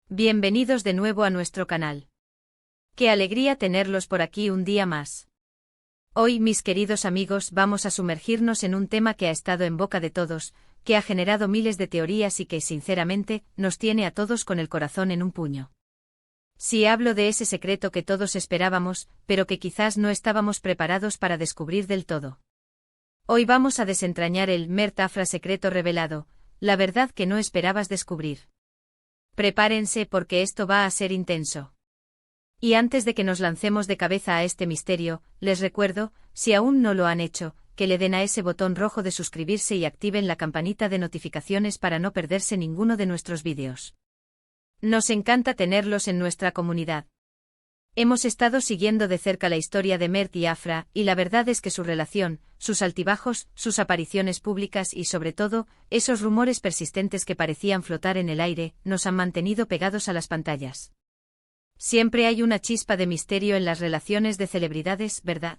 Bienvenidos de nuevo a nuestro canal. Qué alegría tenerlos por aquí un día más. Hoy, mis queridos amigos, vamos a sumergirnos en un tema que ha estado en boca de todos, que ha generado miles de teorías y que, sinceramente, nos tiene a todos con el corazón en un puño. Sí, hablo de ese secreto que todos esperábamos, pero que quizás no estábamos preparados para descubrir del todo. Hoy vamos a desentrañar el Mert Afra secreto revelado, la verdad que no esperabas descubrir. Prepárense porque esto va a ser intenso. Y antes de que nos lancemos de cabeza a este misterio, les recuerdo, si aún no lo han hecho, que le den a ese botón rojo de suscribirse y activen la campanita de notificaciones para no perderse ninguno de nuestros vídeos. Nos encanta tenerlos en nuestra comunidad. Hemos estado siguiendo de cerca la historia de Mert y Afra, y la verdad es que su relación, sus altibajos, sus apariciones públicas y sobre todo, esos rumores persistentes que parecían flotar en el aire, nos han mantenido pegados a las pantallas. Siempre hay una chispa de misterio en las relaciones de celebridades, ¿verdad?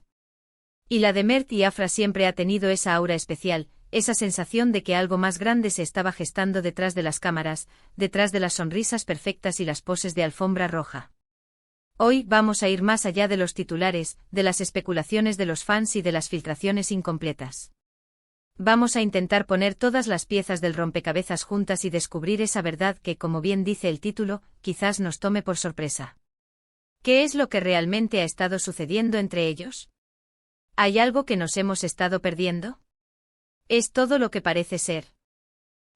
Y la de Mert y Afra siempre ha tenido esa aura especial, esa sensación de que algo más grande se estaba gestando detrás de las cámaras, detrás de las sonrisas perfectas y las poses de alfombra roja. Hoy vamos a ir más allá de los titulares, de las especulaciones de los fans y de las filtraciones incompletas. Vamos a intentar poner todas las piezas del rompecabezas juntas y descubrir esa verdad que, como bien dice el título, quizás nos tome por sorpresa. ¿Qué es lo que realmente ha estado sucediendo entre ellos? ¿Hay algo que nos hemos estado perdiendo? ¿Es todo lo que parece ser?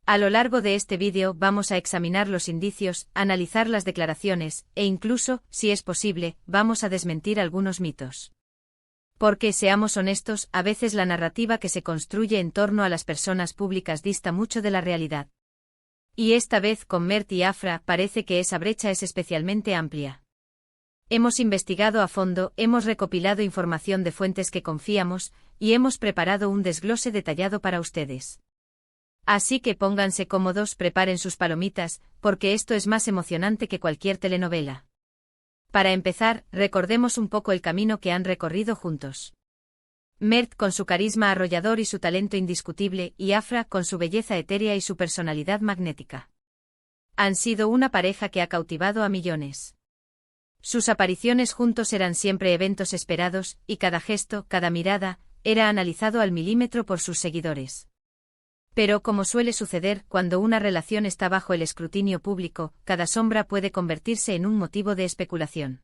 A lo largo de este vídeo vamos a examinar los indicios, analizar las declaraciones, e incluso, si es posible, vamos a desmentir algunos mitos. Porque, seamos honestos, a veces la narrativa que se construye en torno a las personas públicas dista mucho de la realidad. Y esta vez con Mert y Afra parece que esa brecha es especialmente amplia. Hemos investigado a fondo, hemos recopilado información de fuentes que confiamos, y hemos preparado un desglose detallado para ustedes. Así que pónganse cómodos, preparen sus palomitas, porque esto es más emocionante que cualquier telenovela. Para empezar, recordemos un poco el camino que han recorrido juntos. Mert con su carisma arrollador y su talento indiscutible, y Afra con su belleza etérea y su personalidad magnética. Han sido una pareja que ha cautivado a millones. Sus apariciones juntos eran siempre eventos esperados, y cada gesto, cada mirada, era analizado al milímetro por sus seguidores. Pero como suele suceder cuando una relación está bajo el escrutinio público, cada sombra puede convertirse en un motivo de especulación.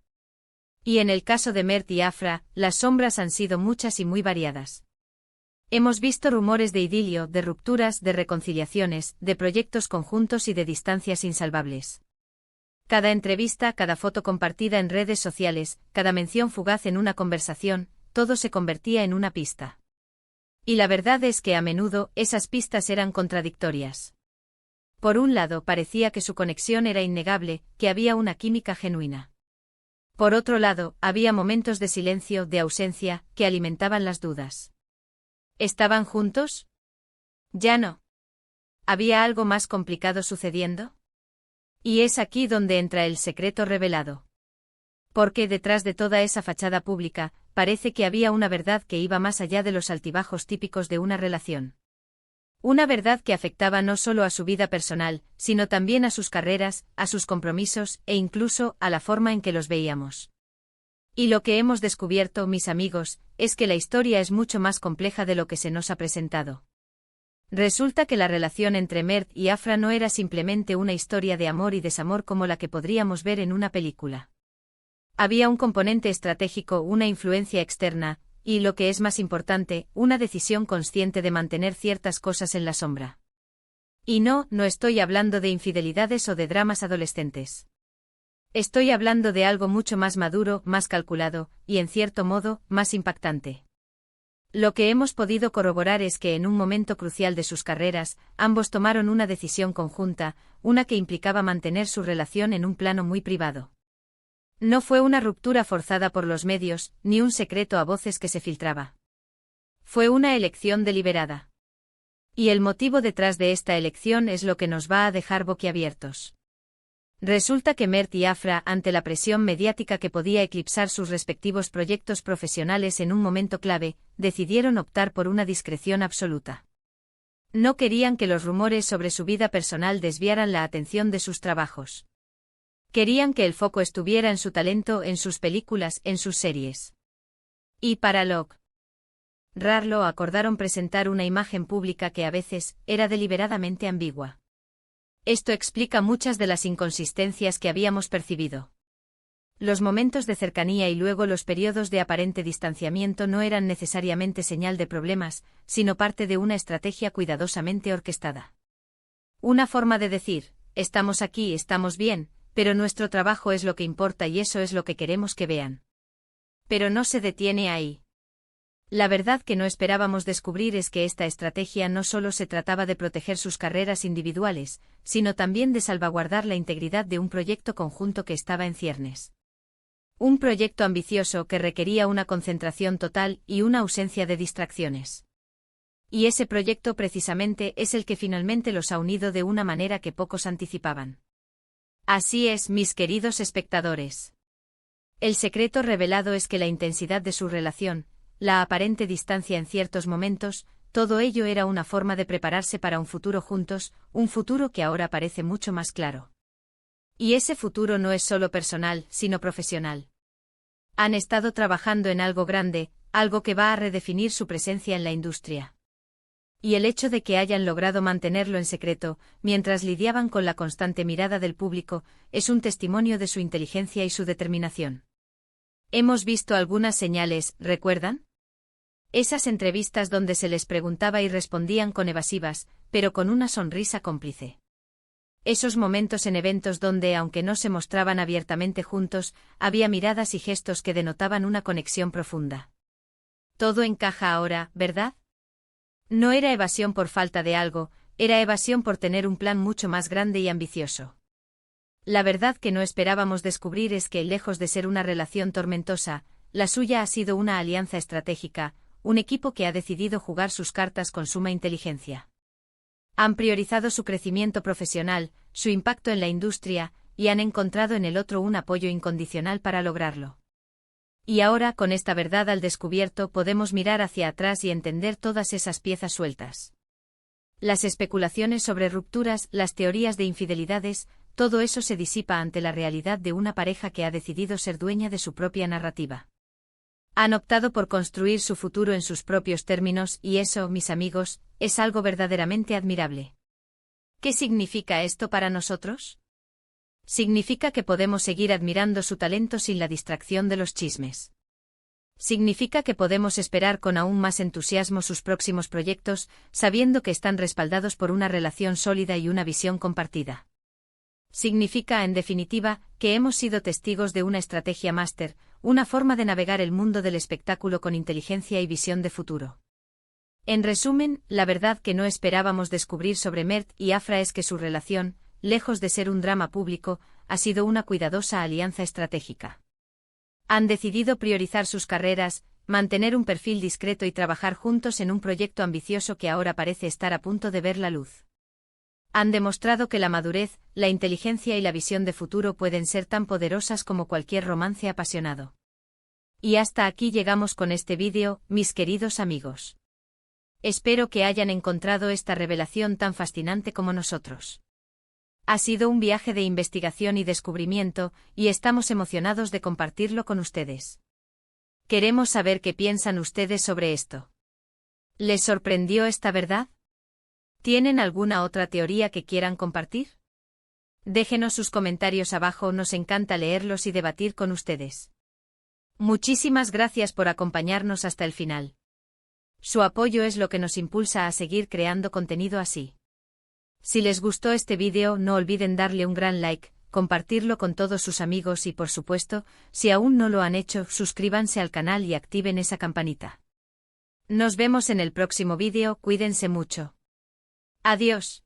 Y en el caso de Mert y Afra, las sombras han sido muchas y muy variadas. Hemos visto rumores de idilio, de rupturas, de reconciliaciones, de proyectos conjuntos y de distancias insalvables. Cada entrevista, cada foto compartida en redes sociales, cada mención fugaz en una conversación, todo se convertía en una pista. Y la verdad es que a menudo esas pistas eran contradictorias. Por un lado parecía que su conexión era innegable, que había una química genuina. Por otro lado, había momentos de silencio, de ausencia, que alimentaban las dudas. ¿Estaban juntos? Ya no. ¿Había algo más complicado sucediendo? Y es aquí donde entra el secreto revelado. Porque detrás de toda esa fachada pública, parece que había una verdad que iba más allá de los altibajos típicos de una relación. Una verdad que afectaba no solo a su vida personal, sino también a sus carreras, a sus compromisos, e incluso a la forma en que los veíamos. Y lo que hemos descubierto, mis amigos, es que la historia es mucho más compleja de lo que se nos ha presentado. Resulta que la relación entre Mert y Afra no era simplemente una historia de amor y desamor como la que podríamos ver en una película. Había un componente estratégico, una influencia externa, y lo que es más importante, una decisión consciente de mantener ciertas cosas en la sombra. Y no estoy hablando de infidelidades o de dramas adolescentes. Estoy hablando de algo mucho más maduro, más calculado, y en cierto modo, más impactante. Lo que hemos podido corroborar es que en un momento crucial de sus carreras, ambos tomaron una decisión conjunta, una que implicaba mantener su relación en un plano muy privado. No fue una ruptura forzada por los medios, ni un secreto a voces que se filtraba. Fue una elección deliberada. Y el motivo detrás de esta elección es lo que nos va a dejar boquiabiertos. Resulta que Mert y Afra, ante la presión mediática que podía eclipsar sus respectivos proyectos profesionales en un momento clave, decidieron optar por una discreción absoluta. No querían que los rumores sobre su vida personal desviaran la atención de sus trabajos. Querían que el foco estuviera en su talento, en sus películas, en sus series. Y para lograrlo acordaron presentar una imagen pública que a veces era deliberadamente ambigua. Esto explica muchas de las inconsistencias que habíamos percibido. Los momentos de cercanía y luego los periodos de aparente distanciamiento no eran necesariamente señal de problemas, sino parte de una estrategia cuidadosamente orquestada. Una forma de decir, estamos aquí, estamos bien, pero nuestro trabajo es lo que importa y eso es lo que queremos que vean. Pero no se detiene ahí. La verdad que no esperábamos descubrir es que esta estrategia no solo se trataba de proteger sus carreras individuales, sino también de salvaguardar la integridad de un proyecto conjunto que estaba en ciernes. Un proyecto ambicioso que requería una concentración total y una ausencia de distracciones. Y ese proyecto precisamente es el que finalmente los ha unido de una manera que pocos anticipaban. Así es, mis queridos espectadores. El secreto revelado es que la intensidad de su relación, la aparente distancia en ciertos momentos, todo ello era una forma de prepararse para un futuro juntos, un futuro que ahora parece mucho más claro. Y ese futuro no es solo personal, sino profesional. Han estado trabajando en algo grande, algo que va a redefinir su presencia en la industria. Y el hecho de que hayan logrado mantenerlo en secreto, mientras lidiaban con la constante mirada del público, es un testimonio de su inteligencia y su determinación. Hemos visto algunas señales, ¿recuerdan? Esas entrevistas donde se les preguntaba y respondían con evasivas, pero con una sonrisa cómplice. Esos momentos en eventos donde, aunque no se mostraban abiertamente juntos, había miradas y gestos que denotaban una conexión profunda. Todo encaja ahora, ¿verdad? No era evasión por falta de algo, era evasión por tener un plan mucho más grande y ambicioso. La verdad que no esperábamos descubrir es que, lejos de ser una relación tormentosa, la suya ha sido una alianza estratégica, un equipo que ha decidido jugar sus cartas con suma inteligencia. Han priorizado su crecimiento profesional, su impacto en la industria, y han encontrado en el otro un apoyo incondicional para lograrlo. Y ahora, con esta verdad al descubierto, podemos mirar hacia atrás y entender todas esas piezas sueltas. Las especulaciones sobre rupturas, las teorías de infidelidades, todo eso se disipa ante la realidad de una pareja que ha decidido ser dueña de su propia narrativa. Han optado por construir su futuro en sus propios términos y eso, mis amigos, es algo verdaderamente admirable. ¿Qué significa esto para nosotros? Significa que podemos seguir admirando su talento sin la distracción de los chismes. Significa que podemos esperar con aún más entusiasmo sus próximos proyectos, sabiendo que están respaldados por una relación sólida y una visión compartida. Significa, en definitiva, que hemos sido testigos de una estrategia máster, una forma de navegar el mundo del espectáculo con inteligencia y visión de futuro. En resumen, la verdad que no esperábamos descubrir sobre Mert y Afra es que su relación, lejos de ser un drama público, ha sido una cuidadosa alianza estratégica. Han decidido priorizar sus carreras, mantener un perfil discreto y trabajar juntos en un proyecto ambicioso que ahora parece estar a punto de ver la luz. Han demostrado que la madurez, la inteligencia y la visión de futuro pueden ser tan poderosas como cualquier romance apasionado. Y hasta aquí llegamos con este vídeo, mis queridos amigos. Espero que hayan encontrado esta revelación tan fascinante como nosotros. Ha sido un viaje de investigación y descubrimiento, y estamos emocionados de compartirlo con ustedes. Queremos saber qué piensan ustedes sobre esto. ¿Les sorprendió esta verdad? ¿Tienen alguna otra teoría que quieran compartir? Déjenos sus comentarios abajo, nos encanta leerlos y debatir con ustedes. Muchísimas gracias por acompañarnos hasta el final. Su apoyo es lo que nos impulsa a seguir creando contenido así. Si les gustó este vídeo, no olviden darle un gran like, compartirlo con todos sus amigos y, por supuesto, si aún no lo han hecho, suscríbanse al canal y activen esa campanita. Nos vemos en el próximo vídeo, cuídense mucho. Adiós.